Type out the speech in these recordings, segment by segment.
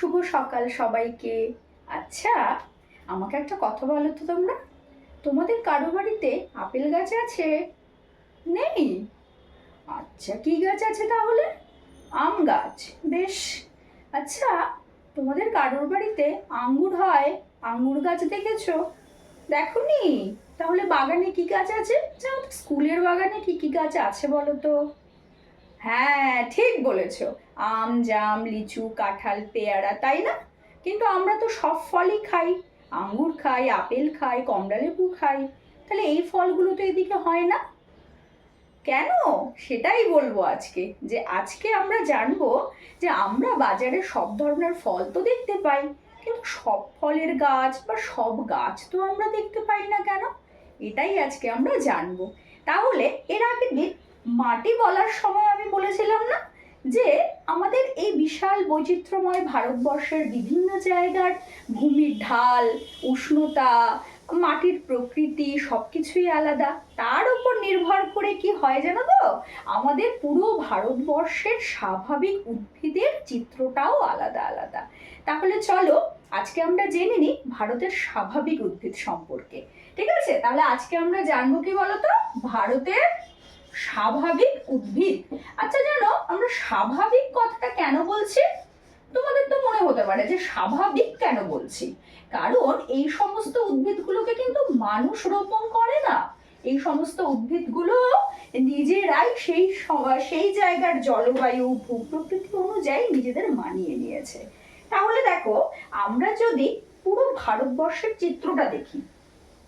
শুভ সকাল সবাইকে। আচ্ছা, আমাকে একটা কথা বলো তো তোমরা, তোমাদের কারো বাড়িতে আপেল গাছ আছে? নেই? আচ্ছা, কি গাছ আছে তাহলে? আম গাছ। বেশ। আচ্ছা, তোমাদের কারোর বাড়িতে আঙ্গুর হয়? আঙ্গুর গাছ দেখেছো? দেখোনি? তাহলে বাগানে কি গাছ আছে? যাও তো, স্কুলের বাগানে কি কি গাছ আছে বলো তো? হ্যাঁ, ঠিক বলেছো। আম, জাম, লিচু, কাঁঠাল, পেয়ারা, তাই না? কিন্তু আমরা তো সব ফলই খাই। আঙ্গুর খাই, আপেল খাই, কমলালেবু খাই। তাহলে এই ফলগুলো তো এদিকে হয় না কেন? সেটাই বলবো আজকে, যে আজকে আমরা জানবো যে আমরা বাজারে সব ধরনের ফল তো দেখতে পাই, কিন্তু সব ফলের গাছ বা সব গাছ তো আমরা দেখতে পাই না কেন। এটাই আজকে আমরা জানবো। তাহলে এর আগের দিন মাটি বলার সময় আমি বলেছিলাম না যে আমাদের এই বিশাল বৈচিত্র্যময় ভারতবর্ষের বিভিন্ন জায়গার ভূমির ঢাল, উষ্ণতা, মাটির প্রকৃতি সবকিছুই আলাদা। তার উপর নির্ভর করে কি হয় জানো তো, আমাদের পুরো ভারতবর্ষের স্বাভাবিক উদ্ভিদের চিত্রটাও আলাদা আলাদা। তাহলে চলো আজকে আমরা জেনে নিই ভারতের স্বাভাবিক উদ্ভিদ সম্পর্কে। ঠিক আছে, তাহলে আজকে আমরা জানবো কি বলতো, ভারতের স্বাভাবিক উদ্ভিদ। আচ্ছা, জানো আমরা স্বাভাবিক কথাটা কেন বলছি? তোমাদের তো মনে হতে পারে যে স্বাভাবিক কেন বলছি, কারণ এই সমস্ত উদ্ভিদগুলোকে কিন্তু মানুষ রোপণ করে না। এই সমস্ত উদ্ভিদগুলো নিজেরাই সেই জায়গার জলবায়ু, ভূপ্রকৃতি অনুযায়ী নিজেদের মানিয়ে নিয়েছে। তাহলে দেখো, আমরা যদি পুরো ভারতবর্ষের চিত্রটা দেখি,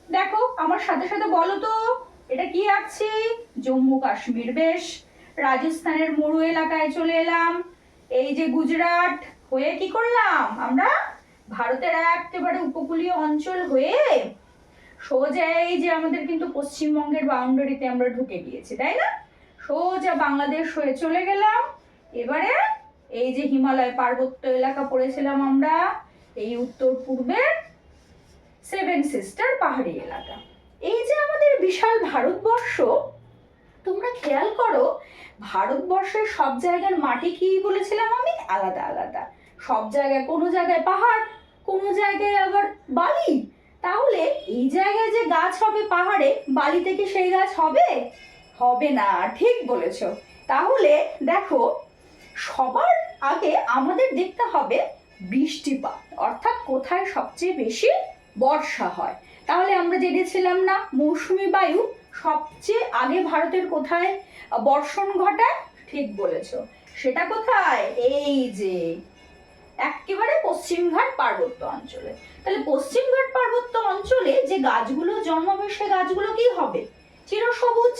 দেখো আমার সাথে সাথে বলো তো, এটা কি আঁকছি? জম্মু কাশ্মীর। বেশ। রাজস্থানের মরু এলাকায় চলে এলাম। এই যে গুজরাট হয়ে কি করলাম আমরা, ভারতের একেবারে উপকূলীয় অঞ্চল হয়ে সোজা এই যে আমাদের কিন্তু পশ্চিমবঙ্গের বাউন্ডারিতে আমরা ঢুকে গিয়েছি, তাই না? সোজা বাংলাদেশ হয়ে চলে গেলাম। এবারে এই যে হিমালয় পার্বত্য এলাকা পড়েছিলাম আমরা, এই উত্তর পূর্বের সেভেন সিস্টার পাহাড়ি এলাকা। এই যে আমাদের বিশাল ভারতবর্ষ, তোমরা খেয়াল করো ভারতবর্ষের সব জায়গার মাটি কি বলেছিলাম আমি, আলাদা আলাদা। সব জায়গায়, কোনো জায়গায় পাহাড়, কোনো জায়গায় আবার বালি। তাহলে এই জায়গায় যে গাছ হবে পাহাড়ে, বালিতে কি সেই গাছ হবে? হবে না। ঠিক বলেছো। তাহলে দেখো, সবার আগে আমাদের দেখতে হবে বৃষ্টিপাত, অর্থাৎ কোথায় সবচেয়ে বেশি বর্ষা হয়। তাহলে আমরা জেনেছিলাম না, মৌসুমী বায়ু সবচেয়ে আগে ভারতের কোথায় বর্ষণ ঘটায়? ঠিক বলেছো। সেটা কোথায়? এই যে একেবারে পশ্চিমঘাট পার্বত্য অঞ্চলে। তাহলে পশ্চিমঘাট পার্বত্য অঞ্চলে যে গাছগুলো জন্মাবে, সে গাছগুলো কি হবে? চিরসবুজ।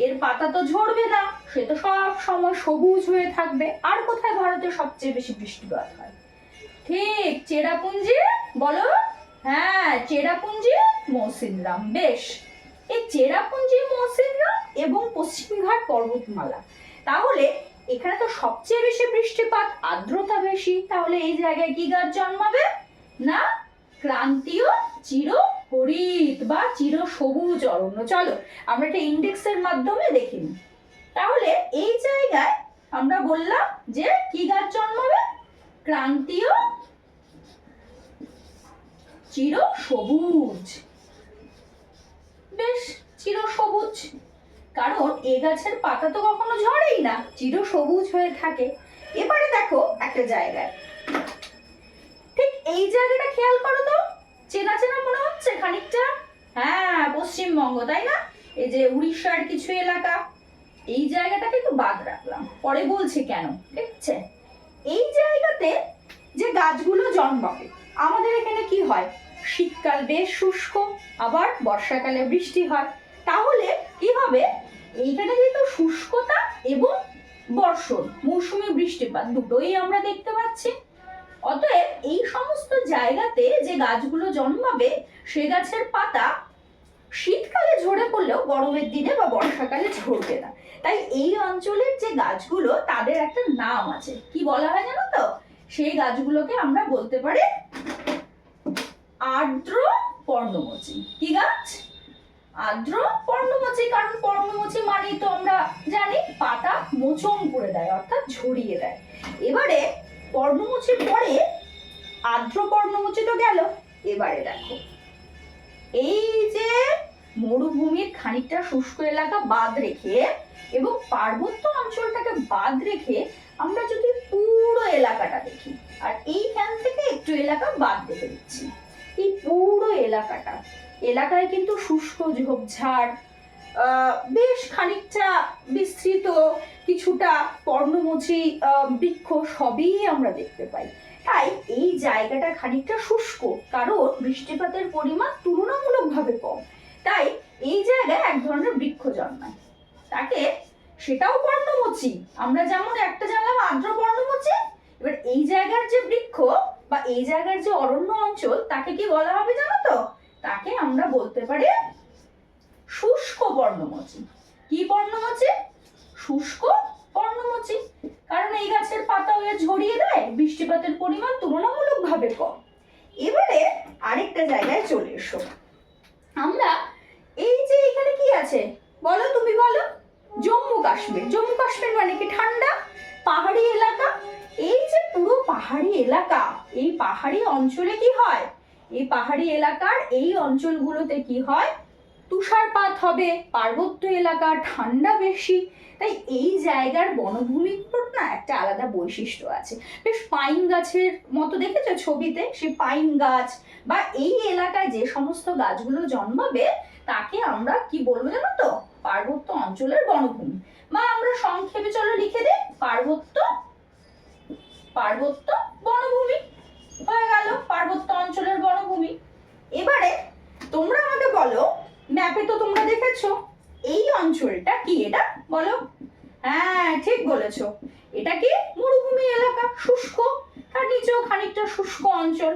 এর পাতা তো ঝরবে না, সে তো সব সময় সবুজ হয়ে থাকবে। আর কোথায় ভারতে সবচেয়ে বেশি বৃষ্টিপাত হয়? ঠিক, চেরাপুঞ্জি। বলো। হ্যাঁ, চেরাপুঞ্জি, মৌসিনরাম। বেশ। এই চেরাপুঞ্জি, মৌসিনরাম এবং পশ্চিমঘাট পর্বতমালা, তাহলে এখানে তো সবচেয়ে বেশি বৃষ্টিপাত, আর্দ্রতা বেশি। তাহলে এই জায়গায় কি গাছ জন্মাবে? না, ক্রান্তীয় চিরহরিত বা চিরসবুজ অরণ্য। চলো আমরা একটা ইন্ডেক্সের মাধ্যমে দেখে নিই। তাহলে এই জায়গায় আমরা বললাম যে কি গাছ জন্মাবে? ক্রান্তীয় চিরসবুজ। বেশ, চিরসবুজ, কারণ এ গাছের পাতা তো কখনো ঝরেই না, চিরসবুজ হয়ে থাকে। এবারে দেখো একটা জায়গায়, ঠিক এই জায়গাটা খেয়াল করো তো, চেনা চেনা মনে হচ্ছে খানিকটা। হ্যাঁ, পশ্চিমবঙ্গ, তাই না? এই যে উড়িষ্যার কিছু এলাকা। এই জায়গাটাকে একটু বাদ রাখলাম, পরে বলছি কেন। ঠিক আছে, এই জায়গাতে যে গাছগুলো জন্মাবে, আমাদের এখানে কি হয়? শীতকাল বেশ শুষ্ক, আবার বর্ষাকালে বৃষ্টি হয়। তাহলে কি হবে? এইখানে যেহেতু শুষ্কতা এবং বর্ষণ, মৌসুমী বৃষ্টিপাত দুটোই আমরা দেখতে পাচ্ছি। অতএব এই সমস্ত জায়গাতে যে গাছগুলো জন্মাবে, সে গাছের পাতা শীতকালে ঝরে পড়লেও গরমের দিনে বা বর্ষাকালে ঝরবে না। তাই এই অঞ্চলের যে গাছগুলো, তাদের একটা নাম আছে। কি বলা হয় জানো তো? সেই গাছগুলোকে আমরা বলতে পারি আর্দ্র পর্ণমোচী। কি গাছ? আর্দ্র পর্ণমোচী। কারণ পর্ণমোচী মানেই তো আমরা জানি পাতা মোচন করে দেয়, অর্থাৎ ঝরিয়ে দেয়। এবারে পর্ণমোচীর পরে আর্দ্র পর্ণমোচী তো গেল। এবারে দেখো, এই যে মরুভূমির খানিকটা শুষ্ক এলাকা বাদ রেখে এবং পার্বত্য অঞ্চলটাকে বাদ রেখে আমরা যদি পুরো এলাকাটা দেখি, আর এইখান থেকে একটু এলাকা বাদ রেখে দিচ্ছি, এই পুরো এলাকায় কিন্তু শুষ্ক ঝোপঝাড়, বেশ খানিকটা বিস্তৃত, কিছুটা পর্ণমোচী বৃক্ষ সবই আমরা দেখতে পাই। তাই এই জায়গাটা খানিকটা শুষ্ক, কারণ বৃষ্টিপাতের পরিমাণ তুলনামূলকভাবে কম। তাই এই জায়গায় এক ধরনের বৃক্ষ জন্মায়, তাকে সেটাও পর্ণমোচী। আমরা যেমন একটা জানলাম আর্দ্র পর্ণমোচী, এবার এই জায়গার যে বৃক্ষ বা এই জায়গার যে অরণ্য অঞ্চল, তাকে কি বলা হবে জানো তো? তাকে আমরা বলতে পারি শুষ্ক পর্ণমোচী। কি পর্ণমোচী? শুষ্ক পর্ণমোচী। কারণ এই গাছের পাতা হয়ে ঝরিয়ে দেয়, বৃষ্টিপাতের পরিমাণ তুলনামূলকভাবে কম। এবারে আরেকটা জায়গায় চলে এসো। আমরা এই যে এখানে কি আছে বলো, তুমি বলো। জম্মু কাশ্মীর। জম্মু কাশ্মীর মানে কি? ঠান্ডা পাহাড়ি এলাকা। এই যে পুরো পাহাড়ি এলাকা, এই পাহাড়ি অঞ্চলে কি হয়? এই পাহাড়ি এলাকার এই অঞ্চলগুলোতে কি হয়? তুষারপাত হবে। পার্বত্য এলাকা, ঠান্ডা বেশি, তাই এই জায়গার বনভূমিগুলোর না একটা আলাদা বৈশিষ্ট্য আছে। বেশ পাইন গাছের মতো দেখেছো ছবিতে, সে পাইন গাছ বা এই এলাকায় যে সমস্ত গাছগুলো জন্মাবে তাকে আমরা কি বলবো জানো তো? পার্বত্য অঞ্চলের বনভূমি, বা আমরা সংক্ষেপে চলো লিখে দিই পার্বত্য বনভূমি। হয়ে গেল পার্বত্য অঞ্চলের বনভূমি। এবারে তোমরা আমাকে বলো, ম্যাপে তো তোমরা দেখেছো এই অঞ্চলটা কি, এটা বলো। হ্যাঁ ঠিক বলেছো, এটা কি? মরুভূমি এলাকা, শুষ্ক, তার নিচেও খানিকটা শুষ্ক অঞ্চল।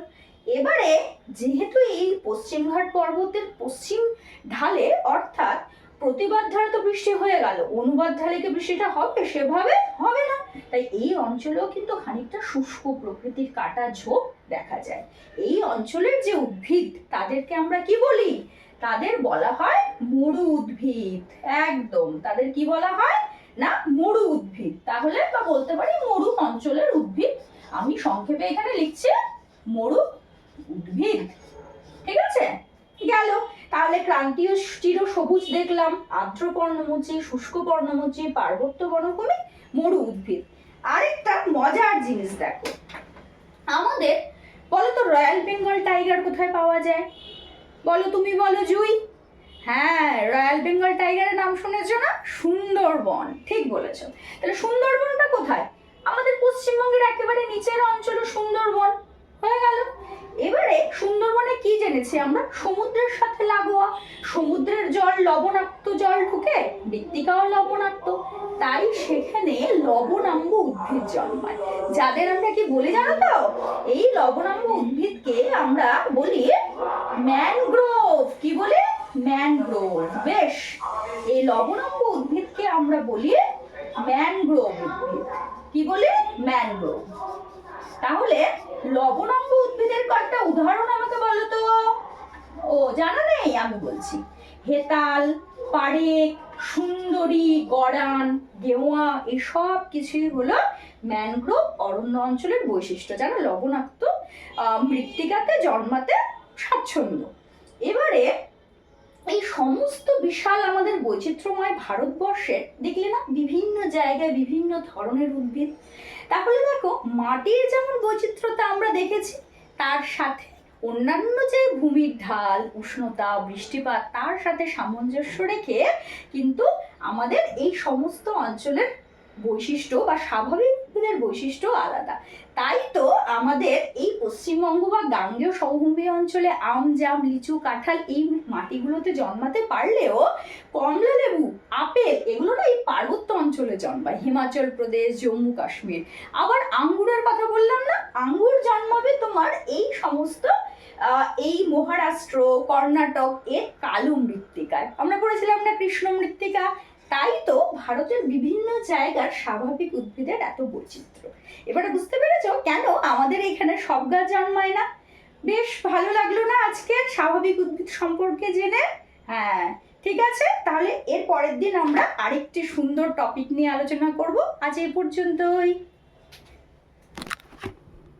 এবারে যেহেতু এই পশ্চিমঘাট পর্বতের পশ্চিম ঢালে, অর্থাৎ প্রতিবাদ ঢালে তো বৃষ্টি হয়ে গেল, অনুবাদ ঢালে কি বৃষ্টিটা হবে? সেভাবে হবে না। তাই এই অঞ্চলেও কিন্তু খানিকটা শুষ্ক প্রকৃতির কাটা ঝোপ দেখা যায়। এই অঞ্চলের যে উদ্ভিদ তাদেরকে আমরা কি বলি? তাদের বলা হয় মরু উদ্ভিদ। একদম, তাদের কি বলা হয় না? মরু উদ্ভিদ। তাহলে বা বলতে পারি মরু অঞ্চলের উদ্ভিদ। আমি সংক্ষেপে এখানে লিখছি মরু উদ্ভিদ। ঠিক আছে, গেল। তাহলে ক্রান্তীয় চির সবুজ দেখলাম, আর্দ্র পর্ণমোচী, শুষ্ক পর্ণমোচী, পার্বত্য বনভূমি, মরু উদ্ভিদ। আরেকটা মজার জিনিস দেখো, আমাদের বলো তো রয়্যাল বেঙ্গল টাইগার কোথায় পাওয়া যায়? বলো, তুমি বলো জুই। হ্যাঁ, রয়্যাল বেঙ্গল টাইগারের নাম শুনেছো না? সুন্দরবন। ঠিক বলেছো। তাহলে সুন্দরবনটা কোথায়? আমাদের পশ্চিমবঙ্গের একেবারে নিচের অঞ্চল সুন্দরবন। হয়ে গেল। এবারে সুন্দরবনে কি জেনেছি আমরা? সমুদ্রের সাথে লাগোয়া, সমুদ্রের জল লবণাক্ত জল ঢুকে, মৃত্তিকাও লবণাক্ত, তাই সেখানে লবণাম্ব উদ্ভিদ জন্মায়, যাদের আমরা কি বলি জানো তো? এই লবণাম্ব উদ্ভিদকে আমরা বলি ম্যানগ্রোভ। কি বলি? ম্যানগ্রোভ। বেশ, এই লবণাম্ব উদ্ভিদকে আমরা বলি ম্যানগ্রোভ উদ্ভিদ। কি বলি? ম্যানগ্রোভ। তাহলে লবণাম্ব উদ্ভিদের কয়েকটা উদাহরণ আমাকে বলো তো। ও জানা নেই? আমি বলছি, হেতাল, পারেক, সুন্দরী, গড়ান, গেওয়া, এসব কিছুই হলো ম্যানগ্রোভ অরণ্য অঞ্চলের বৈশিষ্ট্য, যারা লবণাক্ত মৃত্তিকাতে জন্মাতে স্বাচ্ছন্দ্য। এবারে এই সমস্ত বিশাল আমাদের বৈচিত্র্যময় ভারতবর্ষের দেখলে না বিভিন্ন জায়গায় বিভিন্ন ধরনের উদ্ভিদ। তাহলে দেখো, মাটির যেমন বৈচিত্র্যতা আমরা দেখেছি, তার সাথে অন্যান্য যে ভূমির ঢাল, উষ্ণতা, বৃষ্টিপাত, তার সাথে সামঞ্জস্য রেখে কিন্তু আমাদের এই সমস্ত অঞ্চলের বৈশিষ্ট্য বা স্বাভাবিক উদ্ভিদের বৈশিষ্ট্য আলাদা। তাই তো আমাদের এই পশ্চিমবঙ্গ বা গাঙ্গেয় সমভূমি অঞ্চলে আম, জাম, লিচু, কাঁঠাল এই মাটিগুলোতে জন্মাতে পারলেও কমলা লেবু, আপেল এগুলো না এই পার্বত্য অঞ্চলে জন্মায়, হিমাচল প্রদেশ, জম্মু কাশ্মীর। আবার আঙ্গুরের কথা বললাম না, আঙ্গুর জন্মাবে তোমার এই সমস্ত এই মহারাষ্ট্র, কর্ণাটক এর কালো মৃত্তিকায়। আমরা পড়েছিলাম না কৃষ্ণ মৃত্তিকা। তাই তো ভারতের বিভিন্ন জায়গার স্বাভাবিক উদ্ভিদের এত বৈচিত্র্য। এবারে বুঝতে পেরেছো কেন আমাদের এখানে সব গাছ জন্মায় না? বেশ ভালো লাগলো না আজকের স্বাভাবিক উদ্ভিদ সম্পর্কে জেনে? হ্যাঁ ঠিক আছে, তাহলে এর পরের দিন আমরা আরেকটি সুন্দর টপিক নিয়ে আলোচনা করব। আজ এই পর্যন্তই।